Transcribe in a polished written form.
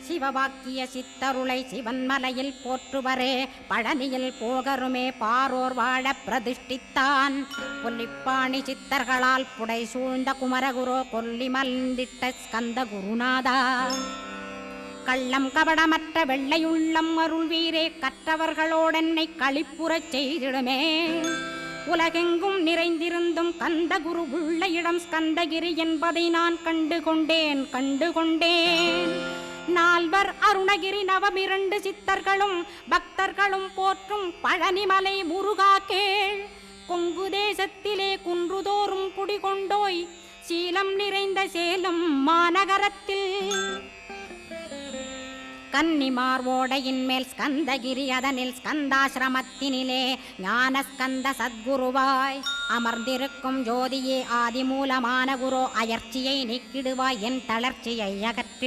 சிவவாக்கிய சித்தருளை சிவன்மலையில் போற்றுவரே பழனியில் போகருமே பாரோர் வாழ பிரதிஷ்டித்தான். கொல்லிப்பாணி சித்தர்களால் புடை சூழ்ந்த குமரகுரு கொல்லி மல்ந்திட்ட ஸ்கந்த குருநாதா. கள்ளம் கபடமற்ற வெள்ளையுள்ளம் அருள்வீரே கற்றவர்களோடென்னை களிப்புறச் செய்திடுமே. உலகெங்கும் நிறைந்திருந்தும் கந்த குரு உள்ள இடம் ஸ்கந்தகிரி என்பதை நான் கண்டுகொண்டேன். நால்வர் அருணகிரி நவமிரண்டு சித்தர்களும் பக்தர்களும் போற்றும் பழனிமலை முருகா கேள். கொங்கு தேசத்திலே குன்றுதோறும் குடிகொண்டோய் சீலம் நிறைந்த சேலம் மாநகரத்தில். கன்னிமார் ஓடையின் மேல் ஸ்கந்தகிரி அதனில் ஸ்கந்தாசிரமத்தினிலே ஞான ஸ்கந்த சத்குருவாய் அமர்ந்திருக்கும் ஜோதியே ஆதிமூலமான குரு அயர்ச்சியை நீக்கிடுவாய் என் தளர்ச்சியை அகற்றி